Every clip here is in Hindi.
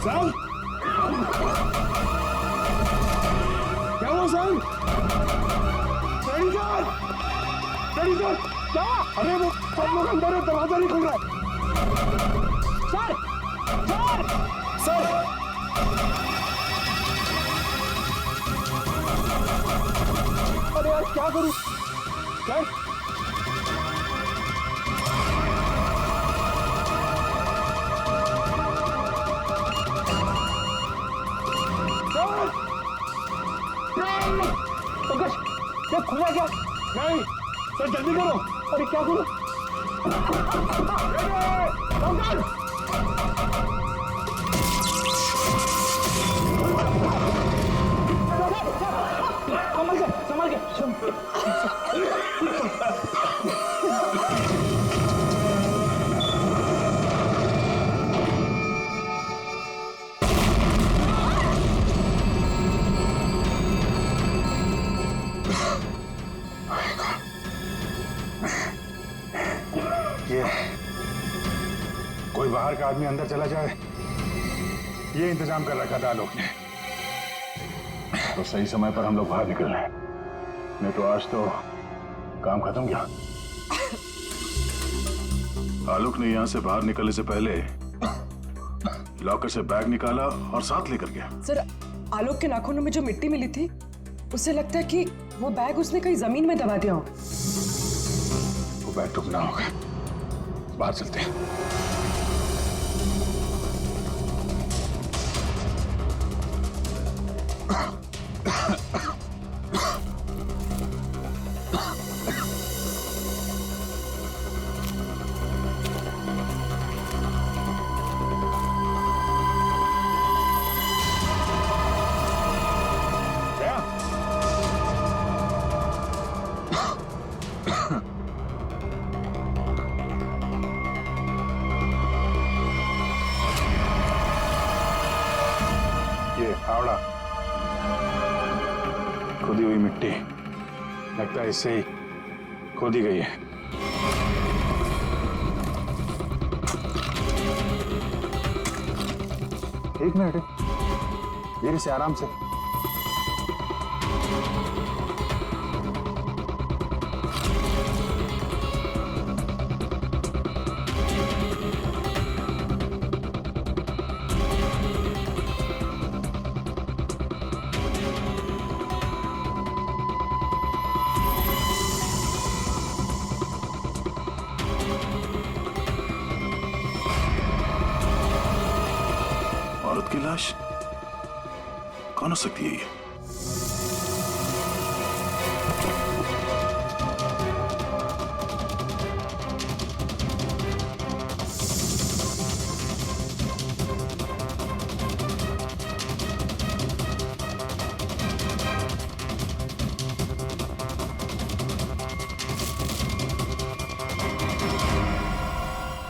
सर क्या हुआ सर? डैडी सर क्या? अरे वो सब लोग अंदर है, दरवाजा नहीं खुल रहा है। सर सर सर अरे यार क्या करूं सर? पंकज क्या खुला क्या? नहीं सर जल्दी करो। अरे क्या करो? पंकज संभल के कोई बाहर का आदमी अंदर चला जाए, ये इंतजाम कर रखा था आलोक ने। तो सही समय पर हम लोग बाहर निकल रहे हैं, नहीं तो आज तो काम खत्म गया। आलोक ने यहां से बाहर निकलने से पहले लॉकर से बैग निकाला और साथ लेकर गया। सर आलोक के नाखूनों में जो मिट्टी मिली थी, उससे लगता है कि वो बैग उसने कहीं जमीन में दबा दिया हो। वो बैग टुकना होगा, बाहर चलते हैं। फावड़ा खुदी हुई मिट्टी, लगता है इससे ही खोदी गई है। एक मिनट धीरे से, आराम से। औरत की लाश कौन हो सकती है ये?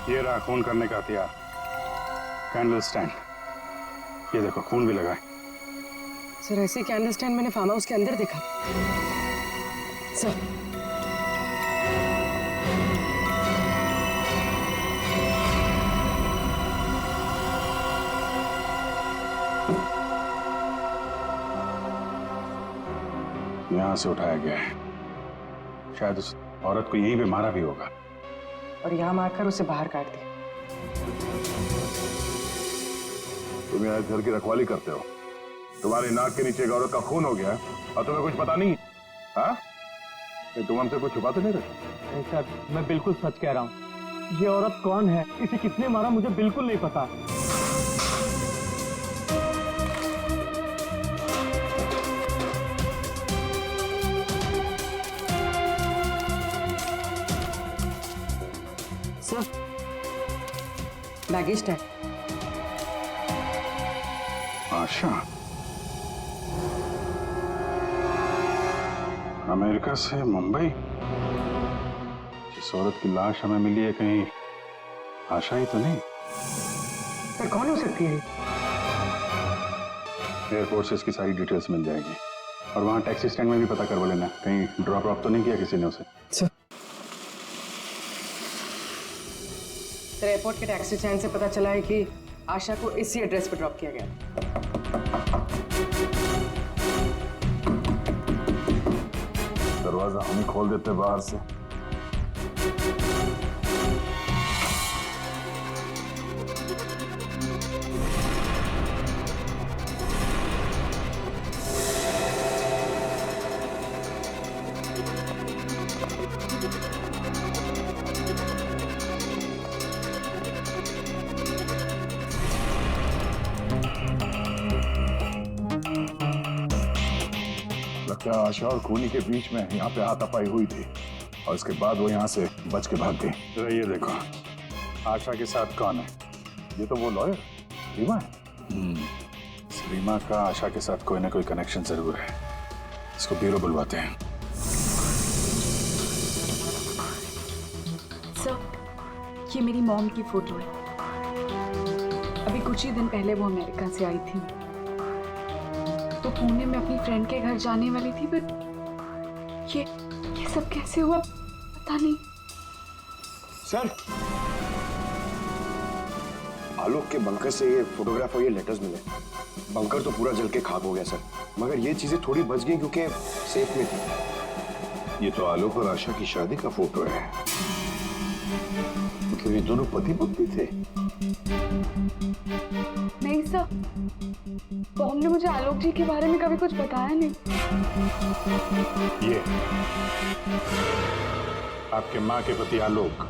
ये रहा खून करने का हथियार, कैंडल स्टैंड। ये देखो खून भी लगा है। सर ऐसे कैंडल स्टैंड मैंने फार्म हाउस के अंदर देखा। सर यहां से उठाया गया है, शायद उस औरत को यहीं पे मारा भी होगा और यहाँ मारकर उसे बाहर काट दिया। तुम यहाँ घर की रखवाली करते हो, तुम्हारी नाक के नीचे एक औरत का खून हो गया और तुम्हें कुछ पता नहीं? हाँ, तुम हमसे कुछ छुपाते नहीं रहे? सर मैं बिल्कुल सच कह रहा हूँ, ये औरत कौन है, इसे किसने मारा, मुझे बिल्कुल नहीं पता। Sir baggage tag. Asha America से मुंबई, जिस औरत की लाश हमें मिली है, कहीं आशा ही तो नहीं? सर कौन हो सकती है? एयरपोर्ट से इसकी सारी डिटेल्स मिल जाएगी और वहाँ टैक्सी स्टैंड में भी पता कर लेना, कहीं ड्रॉप ऑफ तो नहीं किया किसी ने उसे। सर एयरपोर्ट के टैक्सी स्टैंड से पता चला है कि आशा को इसी एड्रेस पर ड्रॉप किया गया। दरवाजा हम ही खोल देते बाहर से। लगता है आशा और खूनी के बीच में यहाँ पे हाथापाई हुई थी और इसके बाद वो यहाँ से बच के भाग गई। जरा ये देखो, आशा के साथ कौन है? ये तो वो लॉयर रीमा है। रीमा का आशा के साथ कोई ना कोई कनेक्शन जरूर है। इसको ब्यूरो बुलवाते हैं। सर, ये मेरी मॉम की फोटो है। अभी कुछ ही दिन पहले वो अमेरिका से आई थी, तो पुणे में अपनी फ्रेंड के घर जाने वाली थी, बट ये सब कैसे हुआ पता नहीं। सर, आलोक के बंकर से ये फोटोग्राफ और ये लेटर्स मिले। बंकर तो पूरा जल के खाक हो गया सर, मगर ये चीजें थोड़ी बच गई क्योंकि सेफ में थी। ये तो आलोक और आशा की शादी का फोटो है। मतलब ये दोनों पति पत्नी थे। नहीं सर, मॉम ने मुझे आलोक जी के बारे में कभी कुछ बताया नहीं। ये आपके माँ के पति आलोक,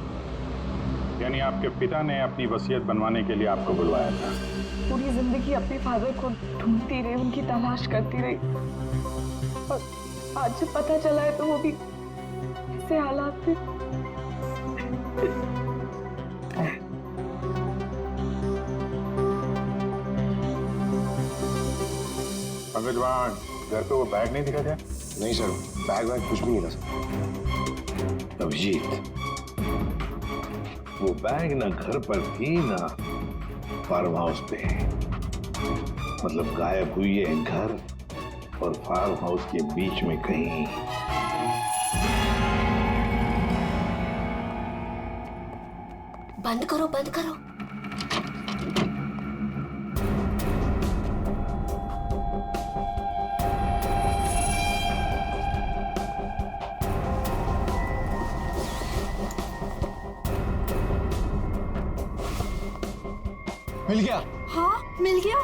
यानी आपके पिता ने अपनी वसीयत बनवाने के लिए आपको बुलवाया था। पूरी जिंदगी अपने फादर को ढूंढती रही, उनकी तलाश करती रही, और आज जब पता चला है तो वो भी ऐसे हालात थे। पंकज, वहाँ घर पे वो बैग नहीं दिखा क्या? नहीं सर, बैग वैग कुछ भी नहीं था सर। अभिजीत, वो बैग ना घर पर थी ना फार्म हाउस पे। मतलब गायब हुई है घर और फार्म हाउस के बीच में कहीं। बंद करो, बंद करो। मिल गया? हाँ, मिल गया।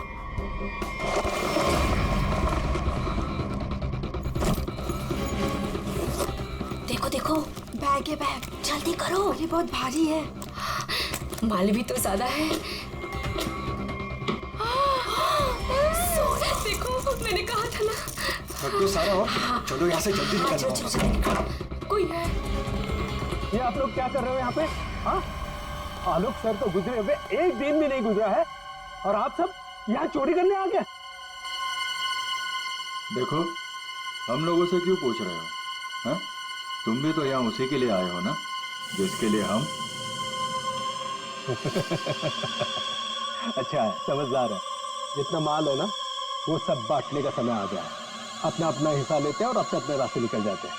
देखो देखो, बैग है बैग, जल्दी करो। ये बहुत भारी है, माल भी तो ज्यादा है। देखो, मैंने कहा था ना। तो सारा हो, चलो यहाँ से जल्दी निकल जाओ। कोई है? ये आप लोग क्या कर रहे हो यहाँ पे? हाँ, आलोक सर तो गुजरे हुए एक दिन भी नहीं गुजरा है और आप सब यहाँ चोरी करने आ गए। देखो, हम लोगों से क्यों पूछ रहे हो? हैं? तुम भी तो यहाँ उसी के लिए आए हो ना, जिसके लिए हम। अच्छा है, समझदार है। जितना माल हो ना, वो सब बांटने का समय आ गया है। अपना अपना हिस्सा लेते हैं और अपने अपने रास्ते निकल जाते हैं।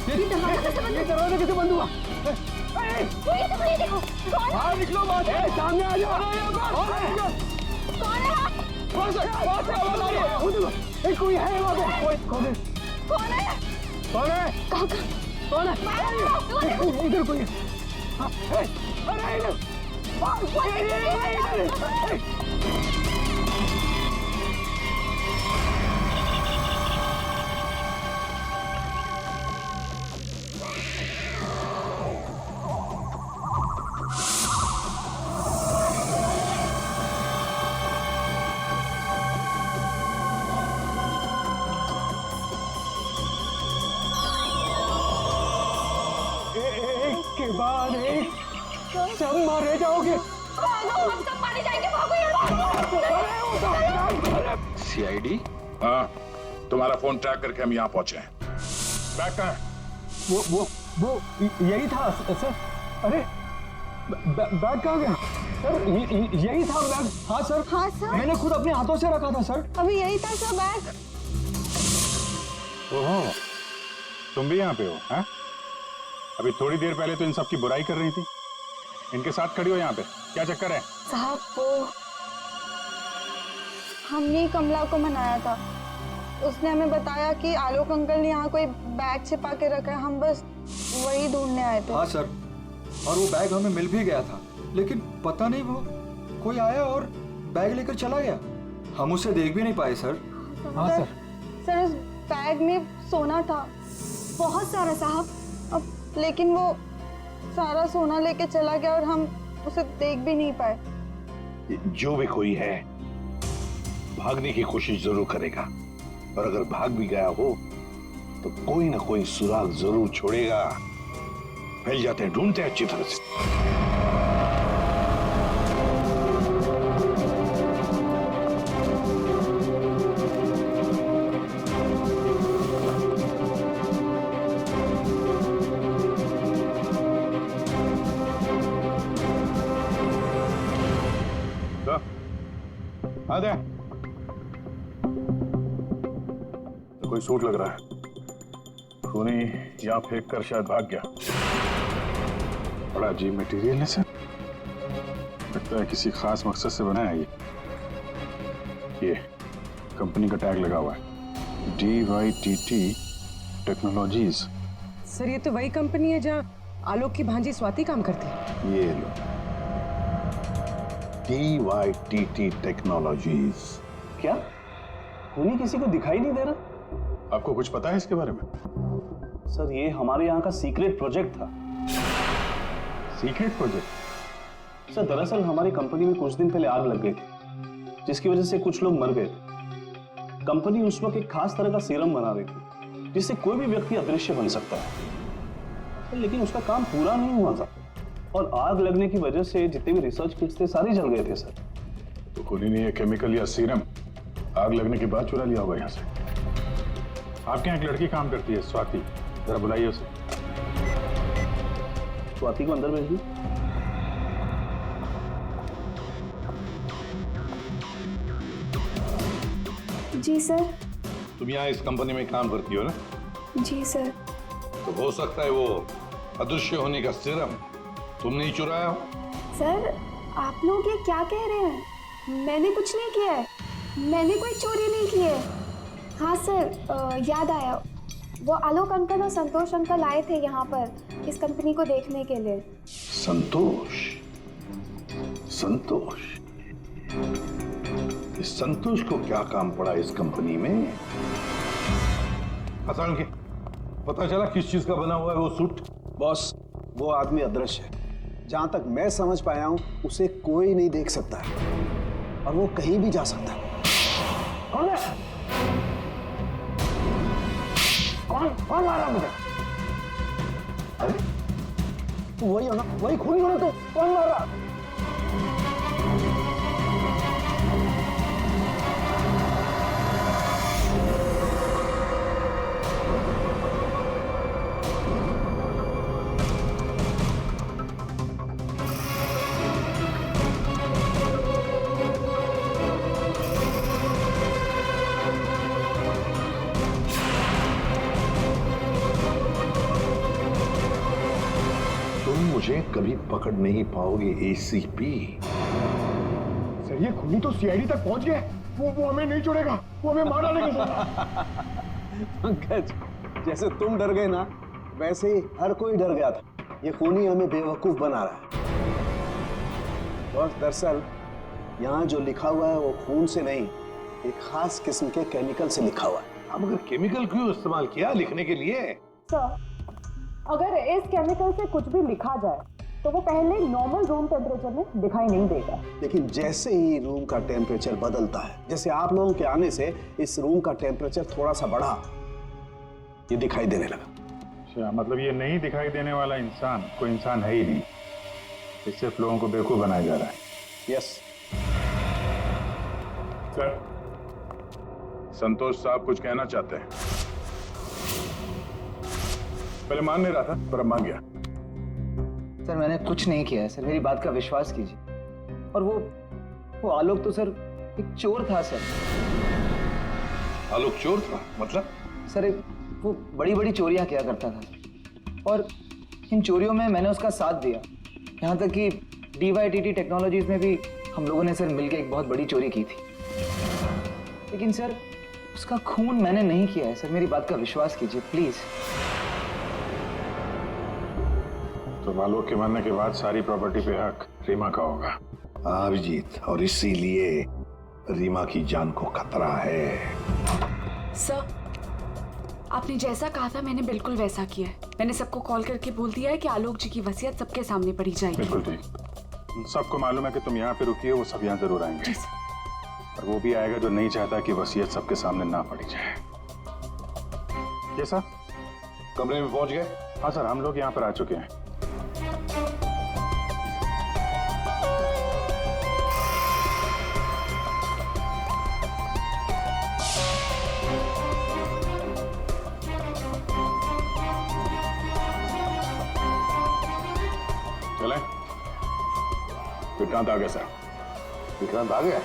ये दरवाजा कैसे बंद हुआ? ये देखो, बाहर निकलो, बाहर सामने आ जाओ। कौन है? कोई है वहाँ पे? कौन है? कौन है? कौन है? कहाँ? कौन है? इधर कोई है। अरे इधर। के बाद एक सब मारे जाओगे। हम सब मारे जाएंगे, भागो यहाँ। सीआईडी? हाँ, तुम्हारा फोन ट्रैक करके हम यहाँ पहुंचे हैं। बैग कहाँ है? वो यही था सर। अरे बैग कहाँ गया? सर यही था बैग। हाँ सर, हाँ सर, मैंने खुद अपने हाथों से रखा था सर। अभी यही था सर बैग। ओहो, तुम भी यहाँ पे हो? हैं? अभी थोड़ी देर पहले तो इन सब की बुराई कर रही थी, इनके साथ खड़ी हो यहाँ पे। क्या चक्कर है? साहब वो हमने कमला को मनाया था, उसने हमें बताया कि आलोक अंकल ने यहाँ कोई बैग छिपा के रखा है, हम बस वही ढूंढने आए थे। हाँ सर, और वो बैग हमें मिल भी गया था, लेकिन पता नहीं वो कोई आया और बैग लेकर चला गया। हम उसे देख भी नहीं पाए सर। हाँ सर। सर उस बैग में सोना था, बहुत सारा साहब, अब लेकिन वो सारा सोना लेके चला गया और हम उसे देख भी नहीं पाए। जो भी कोई है भागने की कोशिश जरूर करेगा, और अगर भाग भी गया हो तो कोई ना कोई सुराग जरूर छोड़ेगा। फैल जाते हैं, ढूंढते हैं अच्छी तरह से। आ दे। कोई सूट लग रहा है, खूनी यहाँ फेंक कर शायद भाग गया। बड़ा अजीब मटेरियल है सर, लगता है किसी खास मकसद से बना है ये कंपनी का टैग लगा हुआ है, DYTT टेक्नोलॉजीज। सर ये तो वही कंपनी है जहाँ आलोक की भांजी स्वाति काम करती है। ये लो, DYTT टेक्नोलॉजीज। क्या खूनी किसी को दिखाई नहीं दे रहा? आपको कुछ पता है इसके बारे में? सर ये हमारे यहाँ का सीक्रेट प्रोजेक्ट था। Secret project? सर दरअसल हमारी कंपनी में कुछ दिन पहले आग लग गई थी, जिसकी वजह से कुछ लोग मर गए थे। कंपनी उस वक्त एक खास तरह का सीरम बना रही थी, जिससे कोई भी व्यक्ति अदृश्य बन सकता है, लेकिन उसका काम पूरा नहीं हुआ था और आग लगने की वजह से जितने भी रिसर्च किट्स थे सारे जल गए थे सर। तो खूनी ने ये केमिकल या सीरम आग लगने के बाद चुरा लिया होगा यहाँ से। आपके यहाँ एक लड़की काम करती है, स्वाति, जरा बुलाइए उसे। स्वाति को अंदर भेजिए। जी सर। तुम यहाँ इस कंपनी में काम करती हो ना? जी सर। तो हो सकता है वो अदृश्य होने का सीरम तुमने ही चुराया हो। सर आप लोग ये क्या कह रहे हैं? मैंने कुछ नहीं किया है, मैंने कोई चोरी नहीं की है। हाँ सर, याद आया, वो आलोक अंकल और संतोष अंकल आए थे यहाँ पर इस कंपनी को देखने के लिए। संतोष? संतोष? इस संतोष को क्या काम पड़ा इस कंपनी में? हसन के पता चला किस चीज का बना हुआ है वो सूट? बॉस, वो आदमी अदृश्य है। जहां तक मैं समझ पाया हूं, उसे कोई नहीं देख सकता है और वो कहीं भी जा सकता है। कौन है? कौन मारा मुझे? अरे वही हो ना, वही खूनी हो ना, तो कौन मारा? मुझे कभी पकड़ नहीं पाओगे ACP। सर ये खूनी तो CID तक पहुंच गया, वो हमें नहीं छोड़ेगा, वो हमें मार डालेगा सर। पंकज, जैसे तुम डर गए ना, वैसे ही हर कोई डर गया था। ये खूनी हमें बेवकूफ बना रहा है। और दरअसल यहाँ जो लिखा हुआ है वो खून से नहीं, एक खास किस्म के केमिकल से लिखा हुआ है। अब अगर केमिकल क्यों इस्तेमाल किया लिखने के लिए? सर, अगर इस केमिकल से कुछ भी लिखा जाए तो वो पहले नॉर्मल रूम टेम्परेचर में दिखाई नहीं देगा। लेकिन जैसे ही रूम का टेम्परेचर बदलता है, जैसे आप लोगों के आने से इस रूम का टेम्परेचर थोड़ा सा बढ़ा, ये दिखाई देने लगा। अच्छा, मतलब ये नहीं दिखाई देने वाला इंसान कोई इंसान है ही नहीं, इस सिर्फ लोगों को बेवकूफ बनाया जा रहा है। यस सर, संतोष साहब कुछ कहना चाहते हैं। पहले मान नहीं रहा था पर अब मान गया। सर मैंने कुछ नहीं किया है सर, मेरी बात का विश्वास कीजिए। और वो आलोक तो सर एक चोर था सर। आलोक चोर था? मतलब? सर वो बड़ी बड़ी चोरियां किया करता था और इन चोरियों में मैंने उसका साथ दिया, यहाँ तक कि DYTT टेक्नोलॉजीज में भी हम लोगों ने सर मिलकर एक बहुत बड़ी चोरी की थी, लेकिन सर उसका खून मैंने नहीं किया है सर, मेरी बात का विश्वास कीजिए प्लीज। तो आलोक के मरने के बाद सारी प्रॉपर्टी पे हक रीमा का होगा। अभिजीत, और इसीलिए रीमा की जान को खतरा है। सर, आपने जैसा कहा था मैंने बिल्कुल वैसा किया है। मैंने सबको कॉल करके बोल दिया है कि आलोक जी की वसीयत सबके सामने पड़ी जाएगी। बिल्कुल ठीक। सबको मालूम है कि तुम यहाँ पे रुकी हो, वो सब यहाँ जरूर आएंगे। और वो भी आएगा जो नहीं चाहता कि वसीयत सबके सामने ना पड़ी जाए। ये सर, कमरे में पहुंच गए? हाँ सर, हम लोग यहाँ पर आ चुके हैं। चले, विक्रांत आ गया सर। विक्रांत आ गया?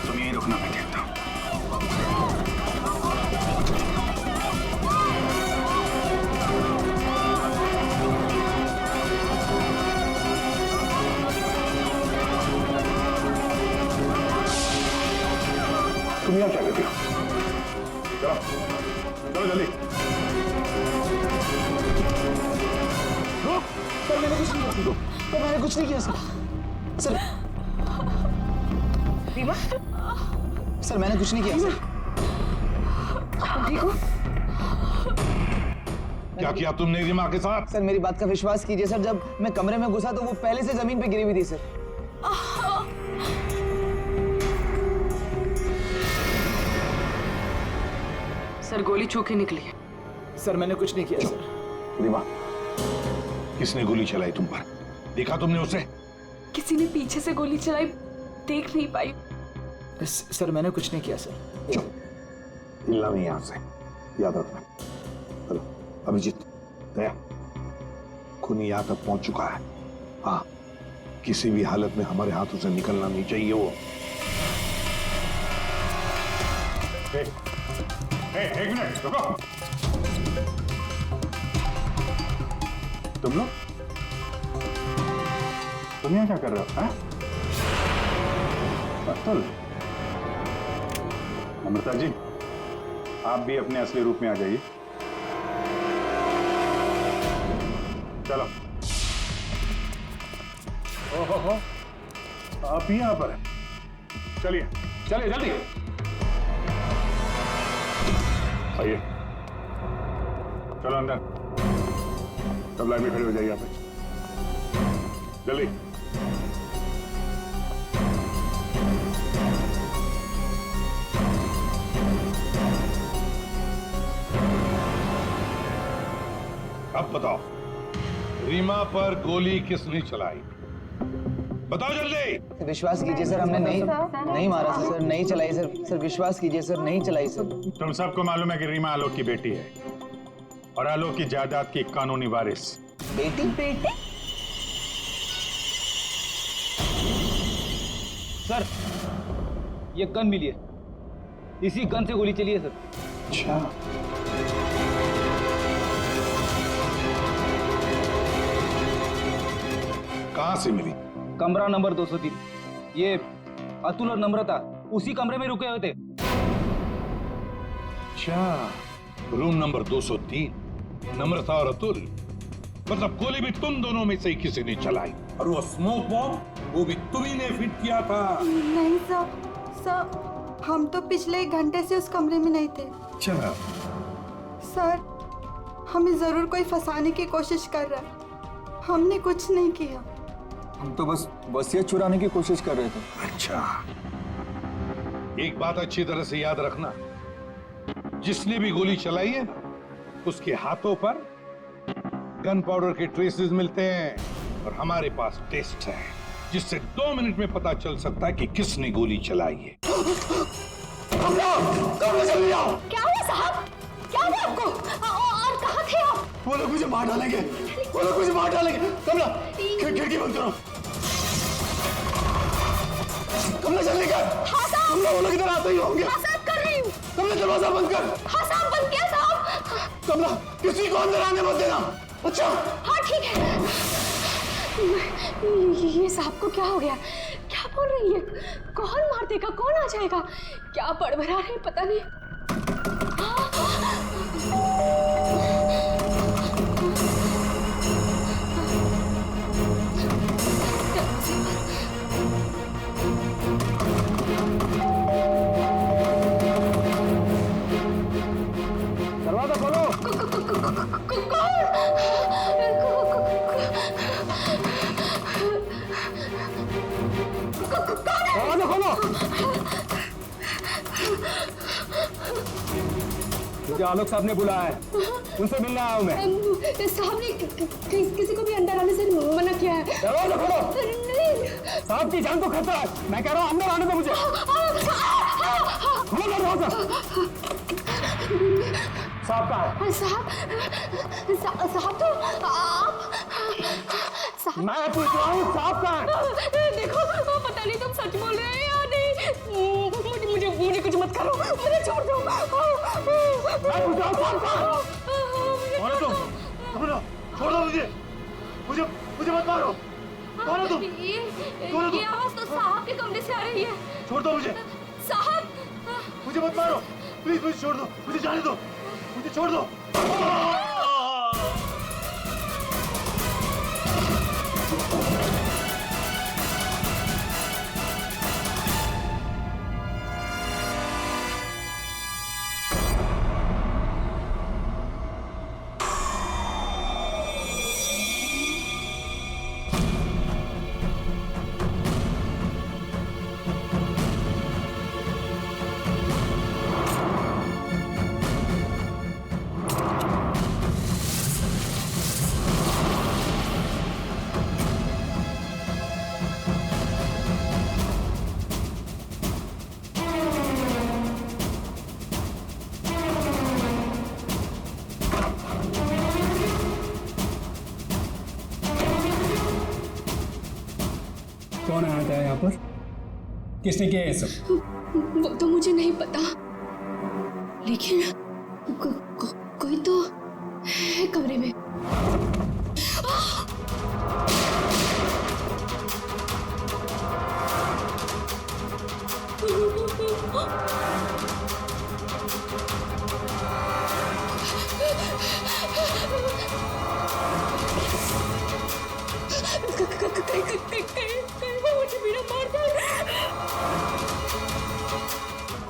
तुम यहीं रुकना, मैं देखता हूँ। तुम यहाँ क्या करते हो? चलो चलो जल्दी। सर मैंने कुछ नहीं किया, तो मैंने कुछ नहीं किया सर। सर रीमा, सर मैंने कुछ नहीं किया सर। ठीक हो? क्या किया तुमने रीमा के साथ? सर मेरी बात का विश्वास कीजिए सर, जब मैं कमरे में घुसा तो वो पहले से जमीन पे गिरी हुई थी सर। सर गोली छू के निकली है। सर मैंने कुछ नहीं किया सर। रीमा, किसने गोली चलाई तुम पर? देखा तुमने उसे? किसी ने पीछे से गोली चलाई, देख नहीं पाई। सर मैंने कुछ नहीं किया सर। चुप, हिलना नहीं यहां से, याद रखना। हेलो अभिजीत, दया, खूनी यहां तक पहुंच चुका है। हाँ, किसी भी हालत में हमारे हाथों से निकलना नहीं चाहिए वो। एक मिनट रुको। तुम लोग यहाँ क्या कर रहे हो? अतुल, अमृता जी, आप भी अपने असली रूप में आ जाइए। चलो। ओहो, आप ही यहाँ पर हैं। चलिए चलिए जल्दी आइए। चलो अंदर, सब लाइन में खड़े हो जाइए यहाँ पे, जल्दी। अब बताओ, रीमा पर गोली किसने चलाई? बताओ जल्दी। विश्वास कीजिए सर, हमने नहीं मारा सर, नहीं चलाई सर। सर विश्वास कीजिए सर, नहीं चलाई सर। तुम सबको मालूम है कि रीमा आलोक की बेटी है और आलोक की जायदाद की कानूनी वारिस। बेटी? बेटी? सर ये गन मिली है, इसी गन से गोली चली है सर। अच्छा, कहां से मिली? कमरा नंबर 203। ये अतुल और नम्रता उसी कमरे में रुके हुए थे। अच्छा, रूम नंबर 203, नम्रता और अतुल। मतलब गोली भी तुम दोनों में से ही किसी ने चलाई, और वो स्मोक बॉम्ब वो भी तुम्ही ने फिट किया था? नहीं सर, हम तो पिछले 1 घंटे से उस कमरे में नहीं थे। अच्छा सर, हमें जरूर कोई फंसाने की कोशिश कर रहा है, हमने कुछ नहीं किया। हम तो बस वसीयत चुराने की कोशिश कर रहे थे। अच्छा, एक बात अच्छी तरह से याद रखना, जिसने भी गोली चलाई है उसके हाथों पर गन पाउडर के ट्रेसेस मिलते हैं और हमारे पास टेस्ट है जिससे 2 मिनट में पता चल सकता है कि किसने गोली चलाई है। क्या हुआ साहब? क्या हुआ आपको? और कहाँ थे आप? वो लोग मुझे मार डालेंगे, वो लोग मुझे मार डालेंगे। कमला, खिड़की बंद करो। कमला जल्दी कर। हाँ साहब। कमला, वो लोग इधर आते ही होंगे। हाँ साहब, कर रहे कमला दरवाजा बंद कर। हाँ साहब, बंद किया साहब। कमला किसी को अंदर आने मत देना। अच्छा हाँ ठीक है। ये साहब को क्या हो गया? क्या बोल रही है? कौन मार देगा? कौन आ जाएगा? क्या बड़बड़ा रहे पता नहीं। दरवाजा खोलो। दरवाजा खोलो। मुझे आलोक साहब ने बुलाया है, उनसे मिलने आया हूँ मैं। साहब ने किसी को भी अंदर आने से मना किया है। दरवाजा खोलो। नहीं साहब की जान को खतरा है, मैं कह रहा हूँ अंदर आने दो मुझे। खोलो दरवाजा। साहब कहाँ है? साहब तो आप मैं पूछ रहा हूँ साहब कहाँ है? देखो, पता नहीं तुम सच बोल रहे हैं या नहीं। मुझे कुछ मत करो, मुझे छोड़ दो। मैं पूछ रहा हूँ साहब कहाँ है? कौन है तुम? छोड़ दो मुझे मत मारो। कौन है तुम? ये आवाज तो साहब के कमरे से आ रही है। छोड़ दो मुझे। साहब मुझे मत मारो, प्लीज मुझे छोड़ दो, मुझे जाने दो, मुझे छोड़ दो। कौन आया था यहाँ पर? किसने किया ये सब? वो तो मुझे नहीं पता, लेकिन कोई तो है कमरे में।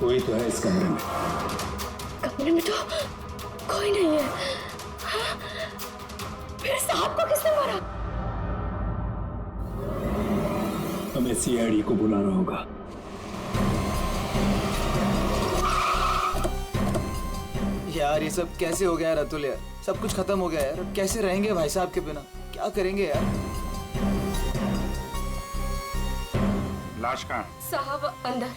कोई तो है इस कमरे में। कमरे में तो कोई नहीं है। हाँ? फिर साहब को किसने मारा? हमें सीआईडी को बुलाना होगा। यार ये सब कैसे हो गया यार अतुल यार, सब कुछ खत्म हो गया यार। अब कैसे रहेंगे भाई साहब के बिना? क्या करेंगे यार? लाश कहाँ? साहब अंदर।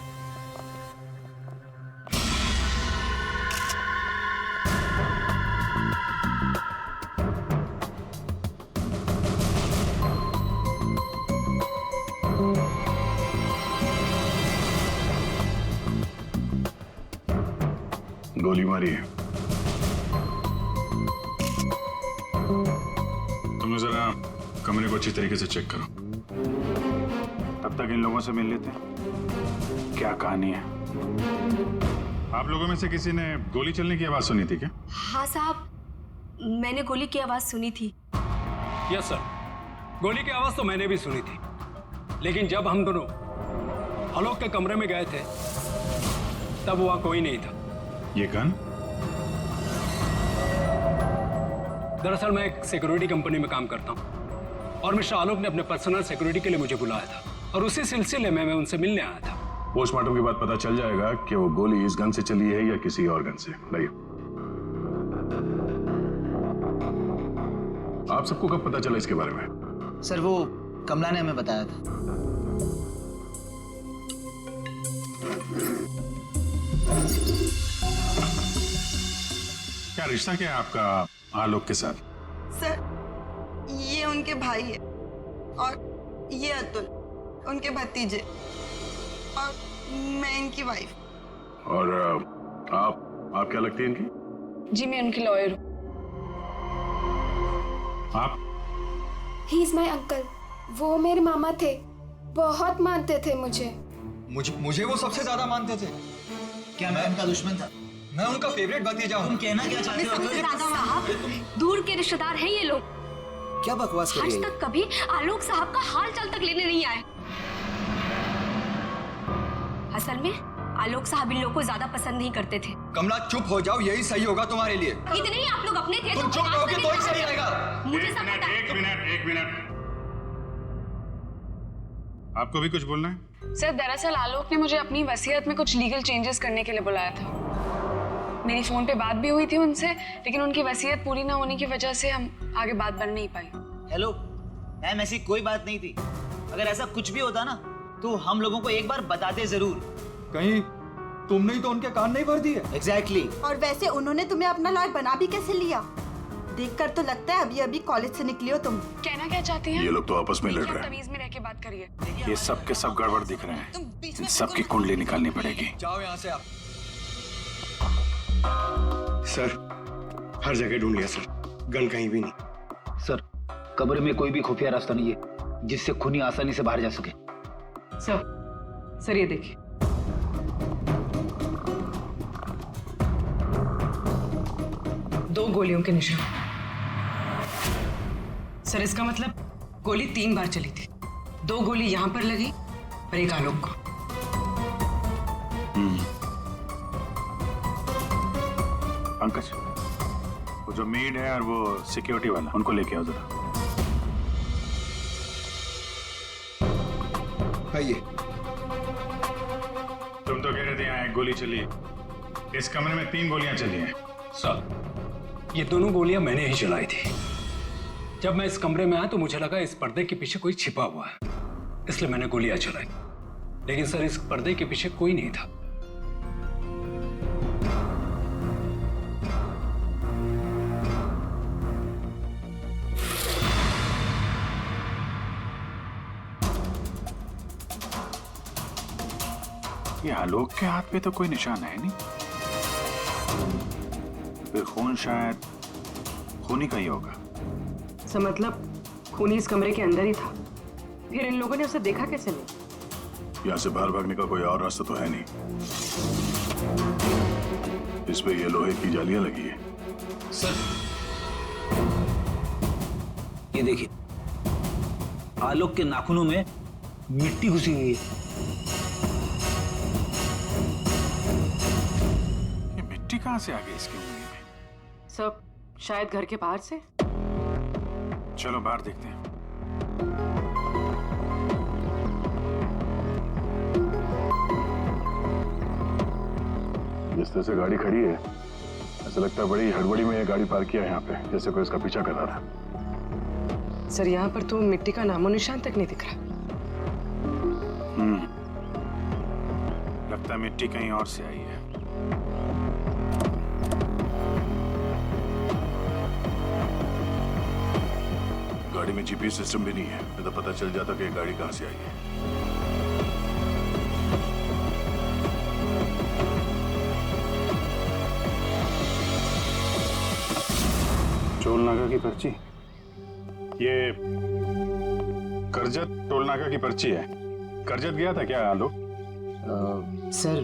गोली मारी है। तुम जरा कमरे को अच्छी तरीके से चेक करो, तब तक इन लोगों से मिल लेते हैं। क्या कहानी है? आप लोगों में से किसी ने गोली चलने की आवाज सुनी थी क्या? हाँ साहब, मैंने गोली की आवाज सुनी थी। यस सर, गोली की आवाज तो मैंने भी सुनी थी, लेकिन जब हम दोनों आलोक के कमरे में गए थे तब वहां कोई नहीं था। ये गन? दरअसल मैं एक सिक्योरिटी कंपनी में काम करता हूं और मिस्टर आलोक ने अपने पर्सनल सिक्योरिटी के लिए मुझे बुलाया था और उसी सिलसिले में मैं उनसे मिलने आया था। पोस्टमार्टम के बाद पता चल जाएगा कि वो गोली इस गन से चली है या किसी और गन से। लाइए। आप सबको कब पता चला इसके बारे में? सर वो कमला ने हमें बताया था। क्या रिश्ता क्या है आपका आलोक के साथ? सर ये उनके भाई है और ये अतुल उनके भतीजे और मैं इनकी वाइफ। और आप क्या लगती है इनकी? जी मैं उनकी लॉयर हूँ। आप? He is my uncle. वो मेरे मामा थे, बहुत मानते थे मुझे। मुझे वो सबसे ज्यादा मानते थे। क्या मैं उनका दुश्मन था? मैं उनका फेवरेट भतीजा हूँ। तुम कहना क्या चाहते हो? साहब दूर के रिश्तेदार हैं ये लोग। क्या बकवास कर आज रही है? तक कभी आलोक साहब का हाल चाल तक लेने नहीं आए। असल में आलोक साहब इन लोगों को ज्यादा पसंद नहीं करते थे। कमला चुप हो जाओ, यही सही होगा तुम्हारे लिए। इतने ही आप लोग अपने थे। तुम चुप रहोगे तो ही सही रहेगा। मुझे सब पता है। एक मिनट। आपको भी कुछ बोलना है? सर दरअसल आलोक ने मुझे अपनी वसीयत में कुछ लीगल चेंजेस करने के लिए बुलाया था। मेरी फोन पे बात भी हुई थी उनसे, लेकिन उनकी वसीयत पूरी ना होने की वजह से हम आगे बात बढ़ नहीं पाई। हेलो मैम, ऐसी कोई बात नहीं थी। अगर ऐसा कुछ भी होता ना तो हम लोगों को एक बार बताते जरूर। कहीं तुमने ही तो उनके कान नहीं भर दिए। एग्जैक्टली। और वैसे उन्होंने तुम्हें अपना लॉयर बना भी कैसे लिया? देखकर तो लगता है अभी अभी कॉलेज से निकली हो तुम। कहना क्या चाहती हैं? ये लोग तो आपस में लड़ रहे हैं। तमीज में रह के बात करिए। ये सब के सब गड़बड़ दिख रहे हैं। इन सबकी कुंडली निकालनी पड़ेगी। जाओ यहाँ से आप। सर हर जगह ढूंढ लिया सर, गन कहीं भी नहीं। सर कब्र में कोई भी खुफिया रास्ता नहीं है जिससे खूनी आसानी से बाहर जा सके। सर ये देखिए, दो गोलियों के निशान। सर इसका मतलब गोली 3 बार चली थी। 2 गोली यहां पर लगी और एक आलोक को। पंकज, वो जो मेड है और वो सिक्योरिटी वाला, उनको लेके आओ जरा। आइए। तुम तो कह रहे थे यहाँ 1 गोली चली है, इस कमरे में 3 गोलियां चली हैं। सर ये दोनों गोलियां मैंने ही चलाई थी। जब मैं इस कमरे में आया तो मुझे लगा इस पर्दे के पीछे कोई छिपा हुआ है, इसलिए मैंने गोलियां चलाई। लेकिन सर इस पर्दे के पीछे कोई नहीं था। ये आलोक के हाथ पे तो कोई निशान है नहीं, फिर खून शायद खूनी का ही होगा। सर मतलब खूनी इस कमरे के अंदर ही था, फिर इन लोगों ने उसे देखा कैसे नहीं? यहाँ से बाहर भागने का कोई और रास्ता तो है नहीं। इस पे ये लोहे की जालियां लगी है। सर ये देखिए, आलोक के नाखूनों में मिट्टी घुसी हुई है। ये मिट्टी कहाँ से आ गई इसकी उंगली में? सब शायद घर के बाहर से। चलो बाहर देखते हैं। जिस तरह से गाड़ी खड़ी है, ऐसा लगता है बड़ी हड़बड़ी में ये गाड़ी पार्क किया है यहाँ पे, जैसे कोई इसका पीछा कर रहा था। सर यहाँ पर तो मिट्टी का नामो निशान तक नहीं दिख रहा। लगता है मिट्टी कहीं और से आई है। गाड़ी में जीपीएस सिस्टम भी नहीं है, तो पता चल जाता कि गाड़ी कहां से आई है। टोल नाका की पर्ची, ये करजत टोल नाका की पर्ची है। करजत गया था क्या आलोक? सर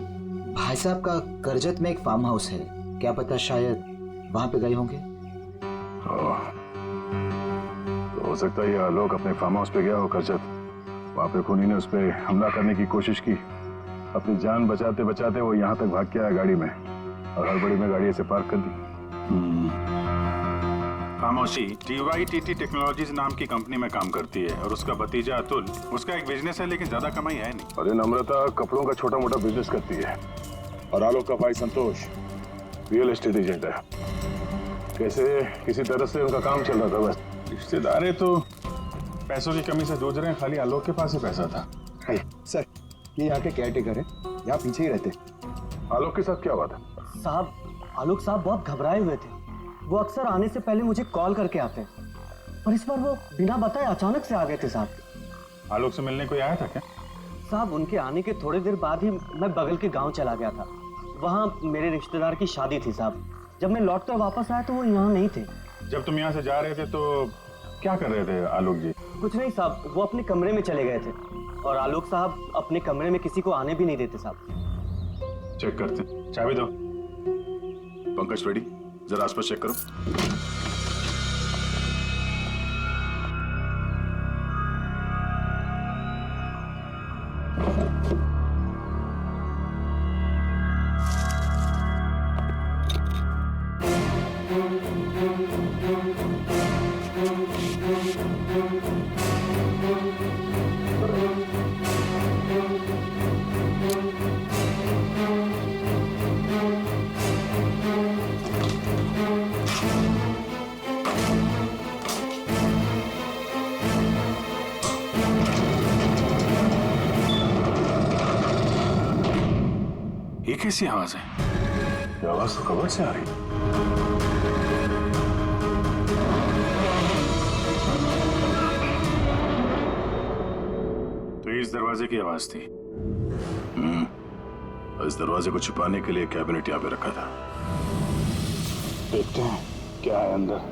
भाई साहब का करजत में एक फार्म हाउस है, क्या पता शायद वहां पे गए होंगे। तो हो सकता है ये आलोक अपने फार्म हाउस पे गया हो करजत। वहां पे खूनी ने उस पर हमला करने की कोशिश की, अपनी जान बचाते बचाते वो यहाँ तक भाग के आया गाड़ी में, और हड़बड़ी में गाड़ी ऐसे पार्क कर दी। खामोशी TYTT टेक्नोलॉजीज नाम की कंपनी में काम करती है, और उसका भतीजा अतुल, उसका एक बिजनेस है लेकिन ज्यादा कमाई है नहीं। अरे नम्रता कपड़ों का छोटा मोटा बिजनेस करती है, और आलोक का भाई संतोष रियल एस्टेट एजेंट है। कैसे किसी तरह से उनका काम चल रहा था बस। रिश्तेदार तो पैसों की कमी से जूझ रहे हैं, खाली आलोक के पास ही पैसा था। सर ये यहाँ के केयरटेकर है, यहाँ पीछे ही रहते। आलोक के साथ क्या हुआ था? साहब आलोक साहब बहुत घबराए हुए थे। वो अक्सर आने से पहले मुझे कॉल करके आते, और इस बार वो बिना बताए अचानक से आ गए थे साहब। आलोक से मिलने कोई आया था क्या? साहब उनके आने के थोड़ी देर बाद ही मैं बगल के गांव चला गया था। वहाँ मेरे रिश्तेदार की शादी थी साहब। जब मैं लौट कर वापस आया तो वो यहाँ नहीं थे। जब तुम यहाँ से जा रहे थे तो क्या कर रहे थे आलोक जी? कुछ नहीं साहब, वो अपने कमरे में चले गए थे और आलोक साहब अपने कमरे में किसी को आने भी नहीं देते साहब। चेक करते, चाबी दो। पंकज रेडी, जरा आसपास चेक करो। ये कैसी आवाज है? ये आवाज तो कबर से आ रही। तो इस दरवाजे की आवाज थी। इस दरवाजे को छुपाने के लिए कैबिनेट यहाँ पे रखा था। देखते हैं क्या है अंदर।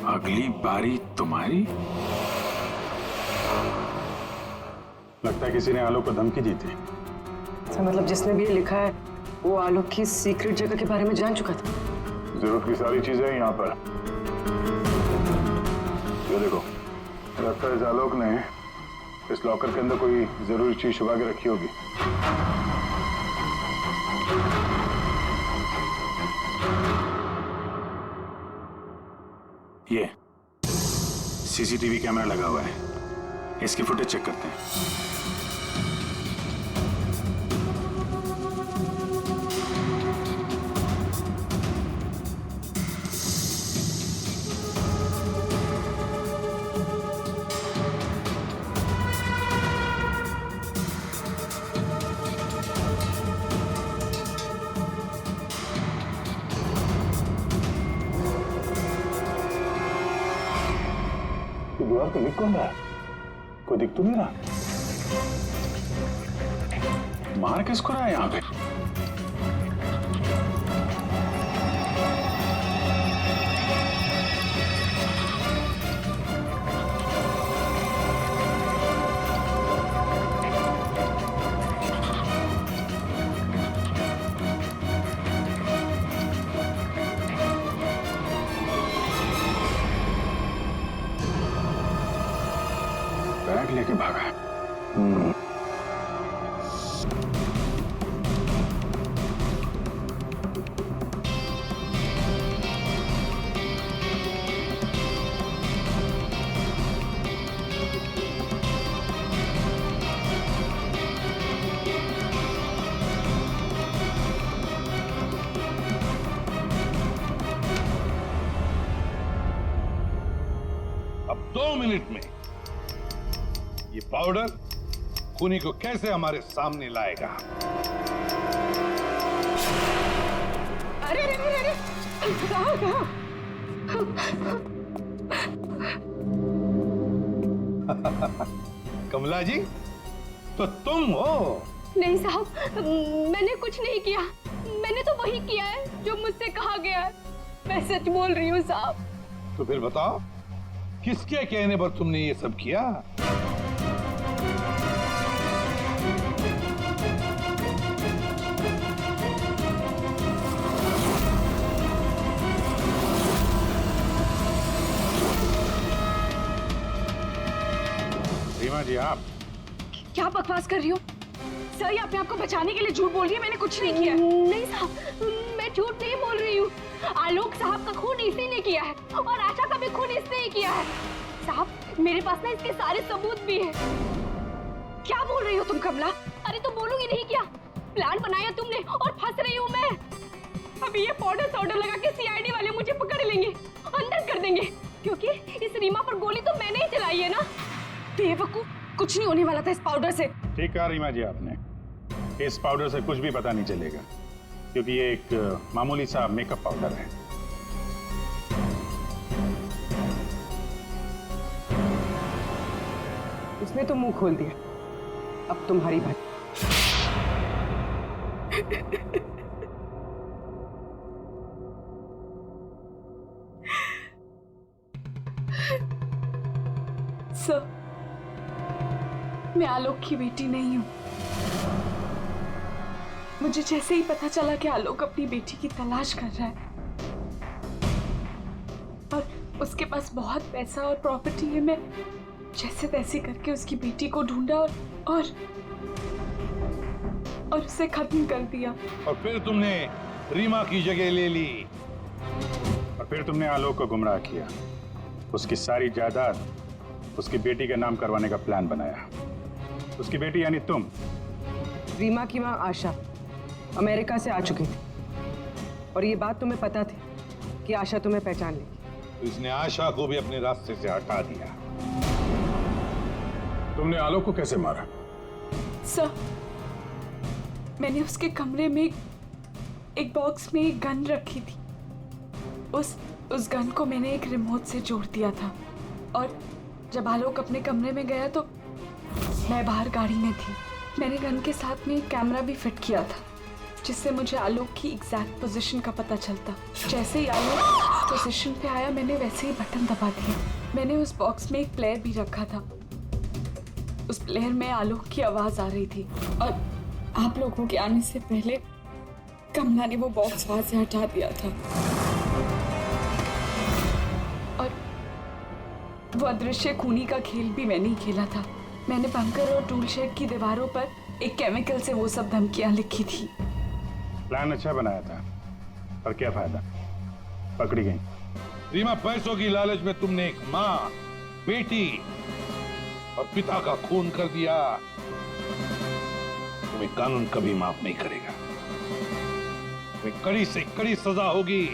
अगली बारी तुम्हारी। लगता है किसी ने आलोक को धमकी दी थी। अच्छा, मतलब जिसने भी ये लिखा है वो आलोक की सीक्रेट जगह के बारे में जान चुका था। जरूरत की सारी चीजें हैं यहाँ पर। ये देखो, लगता है इस आलोक ने इस लॉकर के अंदर कोई जरूरी चीज छुपा के रखी होगी। ये सीसीटीवी कैमरा लगा हुआ है, इसकी फुटेज चेक करते हैं। दीवार पे लिख कौन रहा है? कोई दिख तो नहीं रहा। मार किसको रहा है यहाँ पे? बैग लेके भागा है। अब 2 मिनट में ये पाउडर खूनी को कैसे हमारे सामने लाएगा? अरे अरे अरे अरे, कहाँ? कमला जी, तो तुम हो? नहीं साहब, मैंने कुछ नहीं किया। मैंने तो वही किया है जो मुझसे कहा गया है। मैं सच बोल रही हूँ साहब। तो फिर बताओ, किसके कहने पर तुमने ये सब किया? रीमा जी, आप क्या बकवास कर रही हो? सर, ये अपने आप को बचाने के लिए झूठ बोल रही है। मैंने कुछ नहीं किया। नहीं साहब, मैं झूठ नहीं बोल रही हूँ। आलोक साहब का खून इसी ने किया है और आशा का भी खून इसने ही किया है। साहब, मेरे पास ना इसके सारे सबूत भी हैं। क्या बोल रही हो तुम कमला? अरे तो बोलूंगी नहीं क्या? प्लान बनाया तुमने और फंस रही हूँ मैं। अभी ये पाउडर लगा के सीआईडी वाले मुझे पकड़ लेंगे, अंदर कर देंगे, क्योंकि इस रीमा पर गोली तो मैंने ही चलाई है ना। बेवकूफ, कुछ नहीं होने वाला था इस पाउडर से। ठीक कहा रीमा जी आपने। इस पाउडर से कुछ भी पता नहीं चलेगा, क्योंकि ये एक मामूली सा मेकअप पाउडर है। उसने तो मुंह खोल दिया, अब तुम्हारी बात। सर, मैं आलोक की बेटी नहीं हूं। मुझे जैसे ही पता चला कि आलोक अपनी बेटी की तलाश कर रहा है और उसके पास बहुत पैसा और प्रॉपर्टी है, मैं जैसे तैसे करके उसकी बेटी को ढूंढा और उसे खत्म कर दिया। और फिर तुमने रीमा की जगह ले ली, और फिर तुमने आलोक को गुमराह किया, उसकी सारी जायदाद उसकी बेटी के नाम करवाने का प्लान बनाया। उसकी बेटी यानी तुम। रीमा की मां आशा अमेरिका से आ चुकी थी और ये बात तुम्हें पता थी कि आशा तुम्हें पहचान लेगी। तो इसने आशा को भी अपने रास्ते से हटा दिया। तुमने आलोक को कैसे मारा? सर, मैंने उसके कमरे में एक बॉक्स में एक गन रखी थी। उस गन को मैंने एक रिमोट से जोड़ दिया था और जब आलोक अपने कमरे में गया तो मैं बाहर गाड़ी में थी। मैंने गन के साथ में एक कैमरा भी फिट किया था जिससे मुझे आलोक की एग्जैक्ट पोजीशन का पता चलता। जैसे ही आलोक पोजीशन पे आया मैंने वैसे ही बटन दबा दिया। मैंने उस बॉक्स में एक प्लेयर भी रखा था। उस प्लेयर में आलोक की आवाज आ रही थी और आप लोगों के आने से पहले कमला ने वो बॉक्स वहां से हटा दिया था और वो अदृश्य खूनी का खेल भी मैंने ही खेला था। मैंने बंकर और टूल शेड की दीवारों पर एक केमिकल से वो सब धमकियां लिखी थी। प्लान अच्छा बनाया था, पर क्या फायदा, पकड़ी गई। रीमा, पैसों की लालच में तुमने एक माँ, बेटी और पिता का खून कर दिया। तुम्हें कानून कभी माफ नहीं करेगा। तुम्हें कड़ी से कड़ी सजा होगी,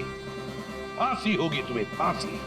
फांसी होगी तुम्हें, फांसी।